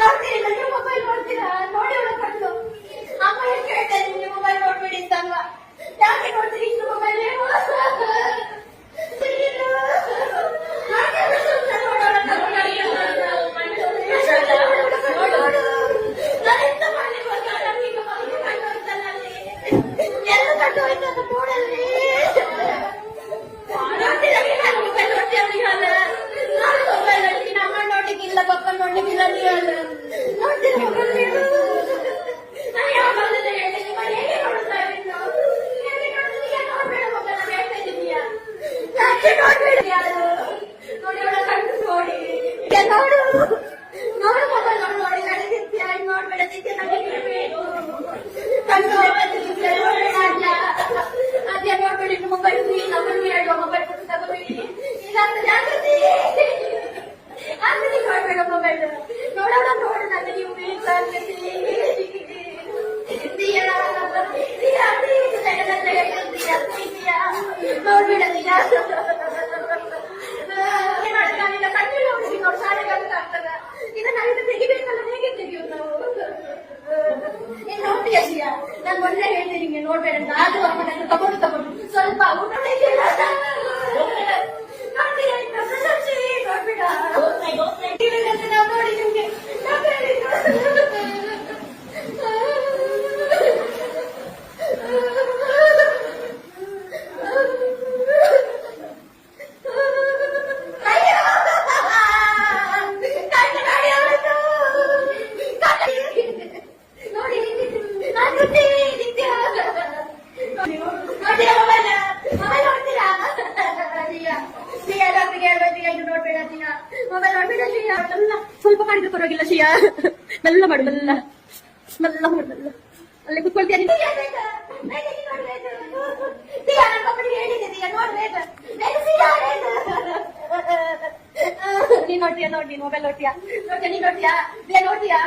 ನೋಡ್ತೀರಿ ನೀವು ಮೊಬೈಲ್ ನೋಡ್ತೀರಾ? ನೋಡಿ ಅವಳ ಕಣ್ಣು. ಅಮ್ಮ ಎಷ್ಟು ಹೇಳ್ತಾರೆ ನಿಮ್ಗೆ ಮೊಬೈಲ್ ನೋಡ್ಬೇಡಿ ಅಂತ ಅಲ್ವಾ? ಯಾಕೆ ನೋಡ್ತೀರಿ ಇಷ್ಟು ಮೊಬೈಲ್? ಎಲ್ಲ ಕಟ್ಟು ಹೋಯ್ತು ನೋಡಲ್ರಿ. ನೋಡ್ಲಿಕ್ಕಿಲ್ಲ, ಪಪ್ಪ ನೋಡ್ಲಿಕ್ಕಿಲ್ಲ, ನೋಡ್ತೀರ ಮೊಬೈಲ್ ನೀವು? ನಾನು ಯಾವಾಗ ಹೇಳ್ತೀನಿ ಹೇಗೆ ನೋಡ್ತಾ ಇದ್ದೀನಿ? ನೋಡ್ಬೇಡ ಮೊಬೈಲ್ ನಾನು ಹೇಳ್ತಾ ಇದೀನಿಯಾ? ಯಾಕೆ ನೋಡ್ಬೇಡ? ಯಾರು ನೋಡಿ ಅವಳ ಕಣ್ಣು ನೋಡಿ. ನೋಡು ನೋಡು ಮೊಬೈಲ್ ನೋಡಿ ನೋಡಿ ನಡೆದಿದ್ಯಾ? ನೋಡ್ಬೇಡ ನಿತ್ಯ ನನಗಿರ್ಬೇಕು ಕಣ್ಣು ಅದೇ ನೋಡ್ಬೇಡಿ. ಮೊಬೈಲ್ ನಮ್ಮನ್ನು ಹೇಳುವ ಮೊಬೈಲ್ ಕೊಟ್ಟು ತಗೋಬೇಡಿ. ಇಲ್ಲಾಂದ್ರೆ ಜಾಗೃತಿ ಆಂಗಡಿ ನೋಡ್ಬೇಡ ಮೊಬೈಲ್. ನೋಡೋಣ ನೋಡು ನನಗೆ ನೀವು ನೋಡ್ಬೇಡ ನೀಯ ನಾನಿನ್ನ ಕಣ್ಣು ನೋಡಿಸಿ ನೋಡಿ ಶಾಲೆಗೆ ಆಗ್ತದ. ಇದನ್ನ ಇದು ತೆಗಿಬೇಕಲ್ಲ, ಹೇಗೆ ತೆಗಿಯೋದು ನಾವು? ನೀನ್ ನೋಡ್ತೀಯ ಶ್ರೀಯ? ನಾನು ಮೊನ್ನೆ ಹೇಳ್ತೀನಿ ನಿಂಗೆ ನೋಡ್ಬೇಡ ಅಂತ. ಆದ್ರೂ ಅಮ್ಮ ನನ್ನ ತಗೊಂಡು ಸ್ವಲ್ಪ ಊಟ ನೋಡ್ಬೇಡ. ನಾವು ನೋಡಿ ನಿಮ್ಗೆ ಮೊಬೈಲ್ ನೋಡ್ಬೇಡ ಶ್ರೀಯಾ. ಸ್ವಲ್ಪ ಮಾಡಿದ್ರೆ ಪರವಾಗಿಲ್ಲ ಶ್ರೀಯಾ. ಮೆಲ್ಲ ಮಾಡು, ಮೆಲ್ಲ ಮೆಲ್ಲ ಮಾಡು, ಮೆಲ್ಲ. ಅಲ್ಲೇ ಕುತ್ಕೊಳ್ತೀಯ ನೀನು? ನೀನ್ ನೋಡ್ತೀಯಾ? ನೋಡಿ ಮೊಬೈಲ್ ನೋಡ್ತೀಯಾ? ನೀನ್ ನೋಡ್ತೀಯಾ? ನೋಡ್ತೀಯಾ?